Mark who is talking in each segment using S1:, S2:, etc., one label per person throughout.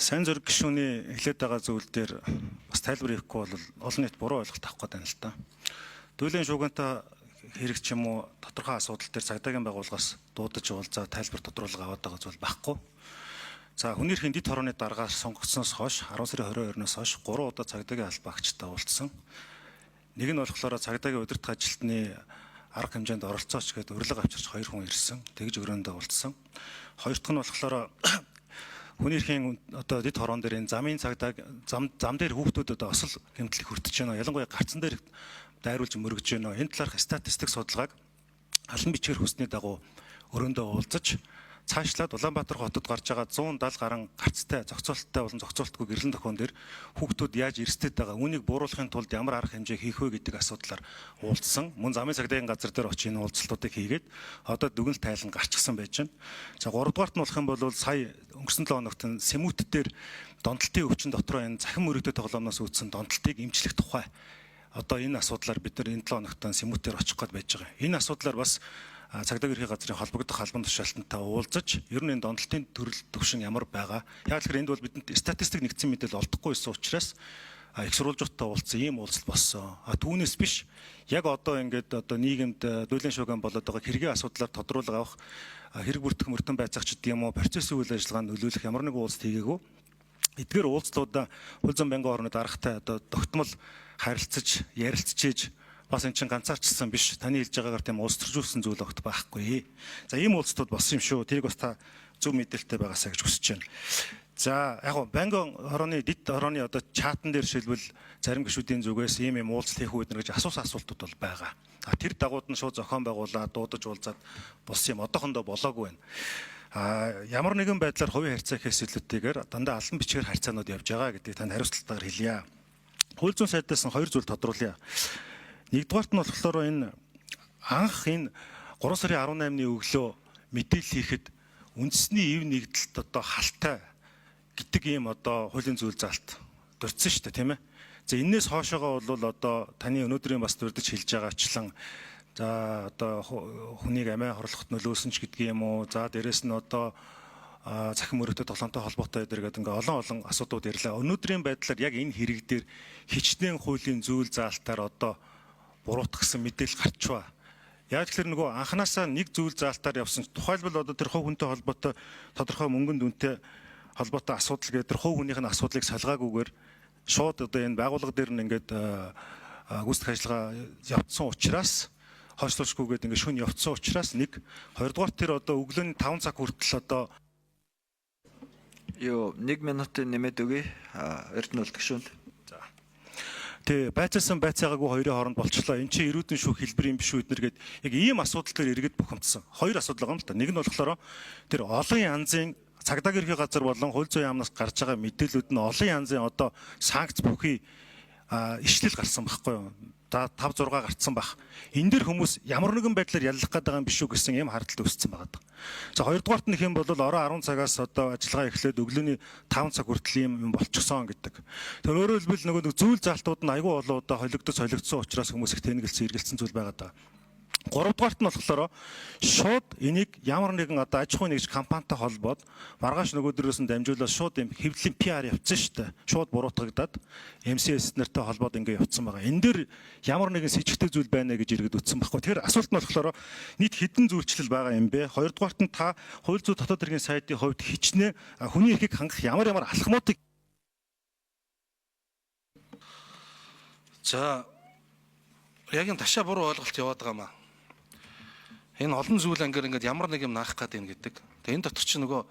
S1: Сайн зөрг гишүүний эхлээд байгаа зүйл дээр бас тайлбар хийхгүй бол олон нийт буруу ойлголт авах гээд байна л да. Дүүлийн шуугиантай хэрэг ч юм уу тодорхой асуудал дээр цагдаагийн байгууллагаас дуудаж уулзаа тайлбар тодруулга аваад байгаа зүйл байхгүй. За хүний эрхийн дэд хорооны дараагаас сонгогдсоноос хойш 10 сарын 22-наас хойш 3 удаа цагдаагийн албаагчтай уулзсан. Нэг нь болохоор цагдаагийн удирдах ажилтны арга хэмжээнд оролцооч гэдэг урилга авчирч 2 хүн ирсэн. Тэгж өрөөндөө уулзсан. Хоёр дахь нь болохоор хүний эрхийн одоо дэд хороон дээр энэ замын цагдаа зам дээр хүүхдүүд одоо осол гэмтэл хүртэж байна. Ялангуяа гарцан дээр дайруулж мөргөж байна. Энэ талаарх статистик судалгааг алан бичгээр хүсний дагуу өрөөндөө уулзаж цаашлаад Улаанбаатар хотод гарч байгаа 170 гаруй гарцтай зохицуулттай болон зохицуултгүй гэрлэн тохион дээр хүүхдүүд яаж эрсдэд байгаа үүнийг бууруулахын тулд ямар арга хэмжээ хийх вэ гэдэг асуудлаар уулзсан. Мөн замын цагдаагийн газар дээр очиж энэ уулзалтуудыг хийгээд одоо дүгнэлт тайлан гарчихсан байж байна. За 3 дугаарт нь болох юм бол сая өнгөрсөн 7 хоногт Сэмүүт дээр донтолтын өвчин дотроо энэ цахим мөрөгтэй тоглоомноос үүдсэн донтолтыг эмчлэх тухай одоо энэ асуудлаар бид нар энэ 7 хоногт Сэмүүтээр очих гээд байж байгаа. Энэ асуудлаар бас цагдаагийн эрхийн газрын холбогдох албан тушаалтантай уулзаж ер нь энэ донтолтын төрөл төвшин ямар байгаа. Яг л энд бол бидэнд статистик нэгдсэн мэдээлэл олдохгүй байсан учраас их сурвалжуудтай уулзсан ийм уулзалт болсон. Түүнээс биш яг одоо ингээд одоо нийгэмд дүүлийн шуугиан болоод байгаа хэргийн асуудлаар тодруулга авах хэрэг бүртгэх мөрдөн байцаагч гэдэг юм уу процессын үйл ажиллагаанд нөлөөлөх ямар нэг уулзалт хийгээгүй. Эдгээр уулзлуудаа хууль зүйн байнгын орны даргатай одоо тогтмол харилцаж ярилцчихээж бас эн чинь ганцаарчсан биш. Таны хэлж байгаагаар тийм улс төржүүлсэн зүйл огт байхгүй. За ийм уулзтууд болсон юм шүү. Тэрийг бас та зөв мэдээлэлтэй байгаасаа гэж хүсэж байна. За яг гоо байнгын хорооны дэд хорооны одоо чатан дээр шилбэл зарим гишүүдийн зүгээс ийм уулзалт хийх үед нэр гэж асуусан асуултууд бол байгаа. Тэр дагууд нь шууд зохион байгуулаад дуудаж уулзаад болсон юм одоохондоо болоогүй байна. Ямар нэгэн байдлаар хувийн харьцаа гэхээс илүүтэйгээр дандаа алан бичгээр харьцаанууд явж байгаа гэдгийг танд хариуцлагатайгаар хэлье. Хууль зүйн сайдаас нь 2 зүйл тодруулъя. Нэгдүгээрт нь болохоор энэ анх энэ 3 сарын 18-ны өглөө мэдээлэл хийхэд үндэсний ив нэгдэлт одоо халтай гэдэг ийм одоо хуулийн зүйл заалт дурдсан шүү дээ тийм ээ. За энээс хоошоогоо бол одоо таны өнөөдрийн бас дурдж хэлж байгаачлан за одоо хүнийг амиа хорлоход нөлөөсөн ч гэдгийг юм уу. За дээрэс нь одоо захин мөрөгтэй тоглоомтой холбоотой гэдэг ингээ олон асуудлууд ярьлаа. Өнөөдрийн байдлаар яг энэ хэрэг дээр хичнээн хуулийн зүйл заалтаар одоо буруутгсан мэдээлэл гарчваа. Яг тэгэхээр нөгөө анханасаа нэг зүйл заалтаар явсан. Тухайлбал одоо тэр хувь хүнтэй холбоотой тодорхой мөнгөнд үнэтэй холбоотой асуудал гэдэг тэр хувь хүнийх нь асуудлыг салгаагүйгээр шууд одоо энэ байгууллага дээр нь ингээд гүйцэтгэх ажиллагаа явуулсан учраас хойшлуулшгүйгээд ингээд шүн явуулсан учраас нэг хоёрдугаар тэр одоо өглөөний 5 цаг хүртэл одоо
S2: 1 минутын нэмээд өгье. Эрдэнэ гишүүнд.
S1: Тэ байцаасан байцаагаагүй хоёрын хооронд болчлоо. Энд чинь эрүүдэн шүүх хэлбэр юм биш үү эднэр гээд яг ийм асуудал дээр иргэд бухимдсан. 2 асуудал байгаа юм л та. Нэг нь болохоор тэр олон янзын цагдаагийн эрхийн газар болон хууль зүйн яамнаас гарч байгаа мэдээлүүд нь олон янзын одоо санкц бүхий ишлэл гарсан байхгүй юу? 5 6 гарцсан байх. Энэ дэр хүмүүс ямар нэгэн байдлаар яллах гээд байгаа юм биш үү гэсэн ийм хардтал үүссэн байгаа. За хоёрдугаарт нь хэм бол орой 10 цагаас одоо ажиллагаа эхлээд өглөөний 5 цаг хүртэл юм болчихсон гэдэг. Тэр өөрөөр хэлбэл нөгөө зүйл заалтууд нь айгүй болоо одоо солигдсон учраас хүмүүс их тэнэгэлсэн эргэлцсэн зүйл байгаа даа. 3 дугаарт нь болохоор шууд энийг ямар нэгэн одоо аж ахуйн нэгж компанитай холбоод маргааш нөгөө дөрөөс нь дамжуулаад шууд юм хэвлэлийн PR явцсан шүү дээ. Шууд буруутгагдаад MCS нартай холбоод ингэ явцсан байгаа. Энэ дээр ямар нэгэн сэжигтэй зүйл байна гэж иргэд үтсэн байхгүй. Тэгэхээр асуулт нь болохоор нийт хэдэн зүйлчлэл байгаа юм бэ? 2 дугаарт нь та хууль зүйн дотоод хэргийн сайдын хувьд хичнээн хүний эрхийг хангах ямар алхмуудыг
S3: за яг энэ ташаа буруу ойлголт яваад байгаа маа. Энэ олон зүйл ангиар ингээд ямар нэг юм наах гээд байна гэдэг. Тэгээ энэ дотор чи нөгөө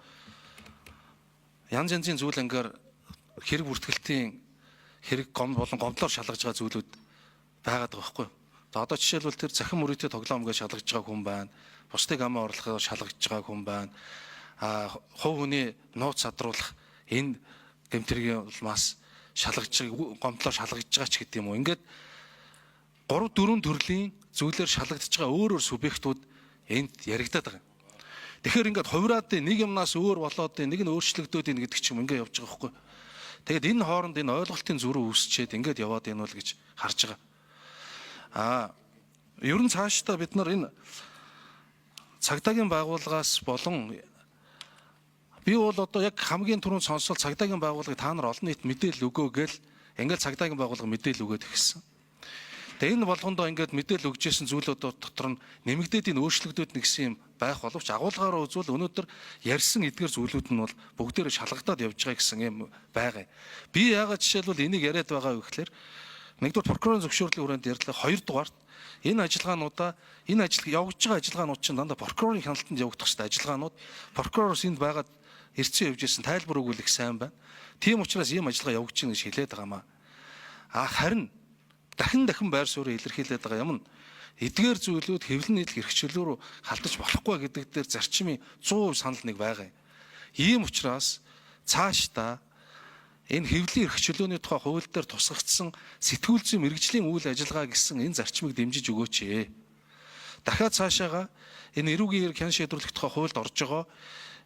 S3: янз янзын зүйл ангиар хэрэг бүртгэлтийн хэрэг болон гомдлоор шалгаж байгаа зүйлүүд байгаад байгаа байхгүй юу. Одоо жишээлбэл тэр захин мөрөгтэй тоглоом гэж шалгаж байгаа хүн байна. Бусдыг амиа орлохоор шалгаж байгаа хүн байна. Хувь хүний нууц садруулах энэ гэмтэргийн улмаас шалгаж гомдлоор шалгаж байгаа ч гэдэг юм уу. Ингээд 3 4 төрлийн зүйлээр шалгагдж байгаа өөр субъектууд энд яригадаад байгаа. Тэгэхээр ингээд хувираад нэг юмнаас өөр болоод нэг нь өөрчлөгдөөд ийн гэдэг ч юм ингээд явж байгаа байхгүй. Тэгэд энэ хооронд энэ ойлголтын зөрүү үүсчээд ингээд яваад ийн бол гэж харж байгаа. Ер нь цаашдаа бид нар энэ цагдаагийн байгууллагаас болон Би бол одоо яг хамгийн түрүүнд сонсол цагдаагийн байгууллагыг та нар олон нийт мэдээлэл өгөө гэл ингээд цагдаагийн байгууллага мэдээлэл өгөөд ирсэн. Тэгээ энэ болгондоо ингээд мэдээлэл өгж исэн зүйлүүд дотор нь нэмэгдээд энэ өөрчлөгдөд нэгсэн юм байх боловч агуулгаараа үзвэл өнөөдөр ярьсан эдгээр зүйлүүд нь бол бүгдээрээ шалгагдаад явж байгаа гэсэн юм байгаа. Би яагаад жишээлбэл энийг яриад байгаа вэ гэхээр нэгдүгээр прокурорын зөвшөөрлийн хүрээнд ярьлаа, хоёрдугаарт энэ ажиллагаануудаа энэ явж байгаа ажиллагаанууд чинь дандаа прокурорын хяналтанд явагдах хэрэгтэй ажиллагаанууд. Прокуророос энд байгаад ирцэн явж исэн тайлбар өгүүлэх сайн байна. Тийм учраас ийм ажиллагаа явагдаж байна гэж хэлээд байгаамаа. Харин дахин байр суурийг илэрхийлээд байгаа юм нь эдгээр зүйлүүд хэвлэн нийтлэг хэрэгчлөө рүү халдаж болохгүй гэдэг дээр зарчмын 100% санал нэг байгаа юм. Ийм учраас цаашдаа энэ хэвлэлийн хэрэгчлөөний тухай хууль дээр тусгагдсан сэтгүүл зүйн мэргэжлийн үйл ажиллагаа гэсэн энэ зарчмыг дэмжиж өгөөч. Дахиад цаашаага энэ эрүүгийн хян шийдвэрлэх тухай хуульд орж байгаа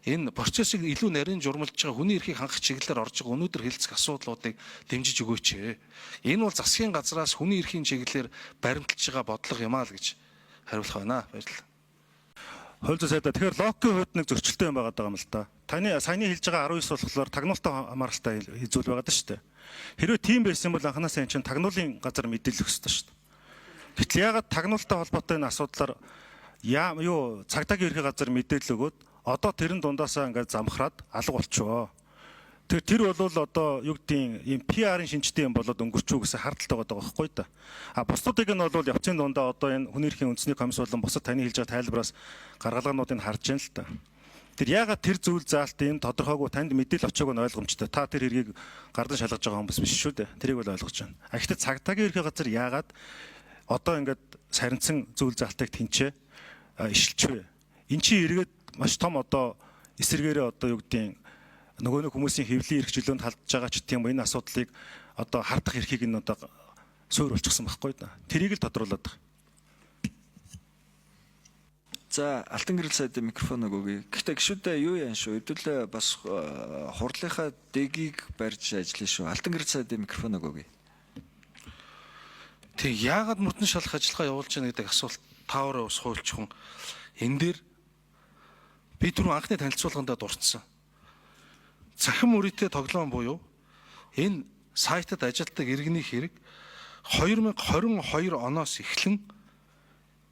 S3: энэ процессыг илүү нарийн журмалж байгаа хүний эрхийг хангах чиглэлээр орж байгаа өнөөдөр хэлцэх асуудлуудыг дэмжиж өгөөч. Энэ бол засгийн газраас хүний эрхийн чиглэлээр баримталж байгаа бодлого юм аа л гэж хариулах байна. Баярлалаа.
S1: Хууль зүйн сайдаа тэгэхээр логикийн хувьд нэг зөрчилтэй юм байгаа юм л да. Таны саяны хэлж байгаа 19 болохоор тагнуултай хамааралтай зүйл байгаа даа шүү дээ. Хэрвээ тийм байсан бол анханасаа эн чинь тагнуулын газар мэдээлэх ёстой шүү дээ. Гэтэл яагаад тагнуултай холбоотой энэ асуудлаар цагдаагийн ерхий газар мэдээлэл өгөөд одоо тэрэн дундаасаа ингээд замхраад алга болчихоо. Тэр бол одоо юу гэдгийг ийм PR-ын шинжтэй юм болоод өнгөрчүү гэсэн хардталтай байгаа байхгүй да. Бусдыг нь бол явцын дундаа одоо энэ хүний эрхийн үндэсний комисс болон бусад таны хэлж байгаа тайлбараас гаргалгаануудыг харж байна л да. Тэр яагаад тэр зүйл заалт юм тодорхойгүй танд мэдээлэл очоог нь ойлгомжтой. Та тэр хэргийг гардан шалгаж байгаа хүмүүс биш шүү дээ. Тэрийг бол ойлгож байна. Гэхдээ цагдаагийн ерхий газар яагаад одоо ингээд сарнцсан зүйл заалтыг тэнцээ ишилч вэ? Эн чинь эргээд маш том одоо эсэргээрээ одоо юу гэдгийг нөгөө хүмүүсийн хэвлэлийн эрхчлөөнд халдж байгаа ч тийм энэ асуудлыг одоо хардах эрхийг нь одоо суур болчихсон байхгүй да. Тэрийг л тодруулаад байгаа.
S2: За Алтан гэрэл сайдын микрофоног өгье. Гэхдээ гişүүдээ юу яан шүү. Хэдүүлээ бас хурлынхаа дэгийг барьж ажиллая шүү. Алтан гэрэл сайдын микрофоног өгье.
S3: Тэг яагаад мөрдөн шалах ажиллагаа явуулж байгаа гэдэг асуулт таавраа ус хуульчхан энэ дээр би түрүү анхны танилцуулгандаа дурдсан. Цахим үрийтэй тоглоом буюу энэ сайтад ажилладаг иргэний хэрэг 2022 оноос эхлэн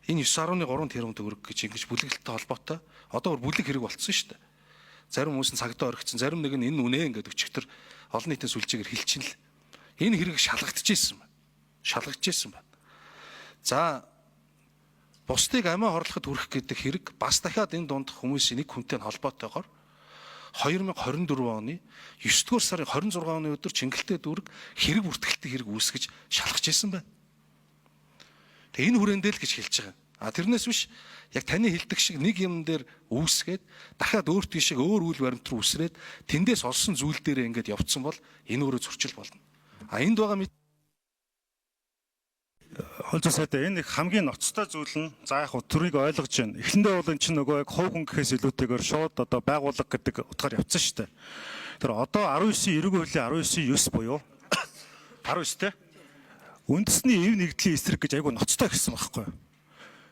S3: энэ 9.3 тэрбум төгрөг гэж ингэж бүлэглэлтэй холбоотой одоо бүлэг хэрэг болцсон шүү дээ. Зарим хүмүүс нь цагдаа орхицсан, зарим нэг нь энэ үнэ ингээд өчигдөр олон нийтийн сүлжээгээр хэлчихэн л энэ хэрэг шалгагдчихсэн байна. Шалгагдчихсэн байна. За бусдыг амиа хорлоход хүрэх гэдэг хэрэг бас дахиад энэ дунд хүмүүсийн нэг хүнтэй холбоотойгоор 2024 оны 9 дугаар сарын 26 оны өдөр Чингэлтэй дүүрэг хэрэг бүртгэлтэй хэрэг үүсгэж шалгаж ирсэн байна. Тэгээ энэ хүрээндээ л гэж хэлж байгаа. Тэрнээс биш яг таны хэлдэг шиг нэг юм дээр үүсгээд дахиад өөртөө шиг өөр үйл баримт руу үсрээд тэндээс олсон зүйл дээрээ ингээд явцсан бол энэ өөрөө зөрчил болно. Энд байгаа
S1: Хууль зүйн сайдаа энэ хамгийн ноцтой зүйл нь за яг төрийг ойлгож байна. Эхлэндээ бол эн чинь нөгөө яг хувь хүн гэхээс илүүтэйгээр шууд одоо байгууллага гэдэг утгаар явцсан шүү дээ. Тэр одоо 19 эрүүгийн хуулийн 19.9 буюу 19 те үндэсний эв нэгдлийн эсрэг гэж айгүй ноцтой гэсэн байхгүй юу.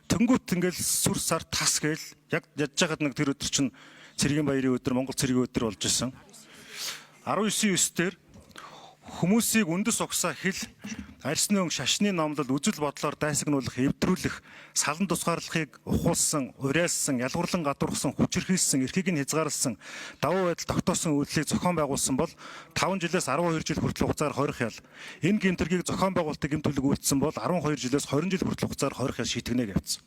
S1: Тэнгүүт ингээл сүр сар тас гээл яг ядж байгаад нэг тэр өдөр чинь цэргийн баярын өдөр Монгол цэргийн өдөр болж исэн. 19.9 дээр хүмүүсийг үндэс угсаа хил арьсны өнгө шашны номлол үзэл бодлоор дайсагнуулах, эвдрүүлэх, салан тусгаарлахыг ухуулсан, уриалсан, ялгуурлан гадуурхсан, хүчирхийлсэн, эрхийг нь хязгаарласан, давуу байдал тогтоосон үйлдэлийг зохион байгуулсан бол 5 жилээс 12 жил хүртэл хугацаар хорих ял. Энэ гэмтэргийг зохион байгуулалтыг гэмтүүлэг үйлдсэн бол 12 жилээс 20 жил хүртэл хугацаар хорих ял шийтгэнэ гэвцсэн.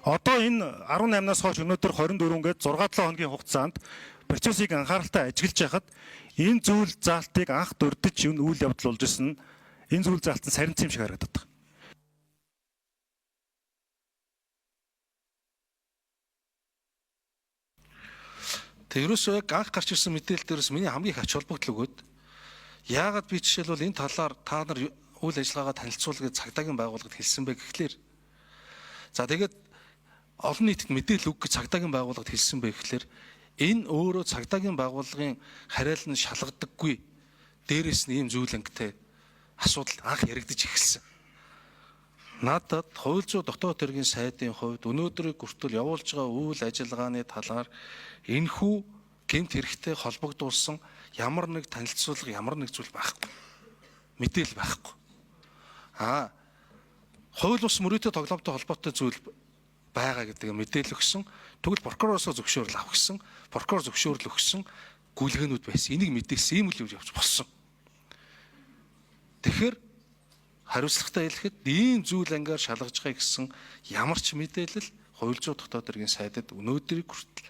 S1: Одоо энэ 18-наас хойш өнөөдөр 24 гээд 6-7 хоногийн хугацаанд процессыг анхааралтай ажиглаж байхад энэ зүйл заалтыг анх дурдж энэ үйл явдал болж исэн энэ зүйл заалт нь сарнц юм шиг харагдаад байна.
S3: Тэг ерөөсөө яг анх гарч ирсэн мэдээлэл дээрээс миний хамгийн их ач холбогдол өгөөд яагаад би жишээлбэл энэ талаар та нар үйл ажиллагаагаа танилцуулгыг цагдаагийн байгууллагад хэлсэн бэ гэхлээр за тэгээд олон нийтэд мэдээлэл өг гэж цагдаагийн байгууллагад хэлсэн бэ гэхлээр энэ өөрөө цагдаагийн байгууллагын хариалан шалгадаггүй дээрээс нь ийм зүйл ангитай асуудал анх яригдж эхэлсэн. Надад хууль зүйн дотоод хэргийн сайдын хувьд өнөөдрийг хүртэл явуулж байгаа үйл ажиллагааны талаар энэхүү гэмт хэрэгтэй холбогдуулсан ямар нэг танилцуулга, ямар нэг зүйл байхгүй. Мэдээлэл байхгүй. Хууль бус мөрөөдөө тоглоомтой холбоотой зүйл байгаа гэдэг мэдээлэл өгсөн. Тэгвэл прокуророос зөвшөөрөл авах гэсэн, прокурор зөвшөөрөл өгсөн гүйлгээнүүд байсан. Энийг мэдээлсэн ийм үйл явж болсон. Тэгэхээр хариуцлагатай хэлэхэд ийм зүйл ангаар шалгаж байгаа гэсэн ямар ч мэдээлэл хууль зүйн дотоод хэргийн сайдад өнөөдрийг хүртэл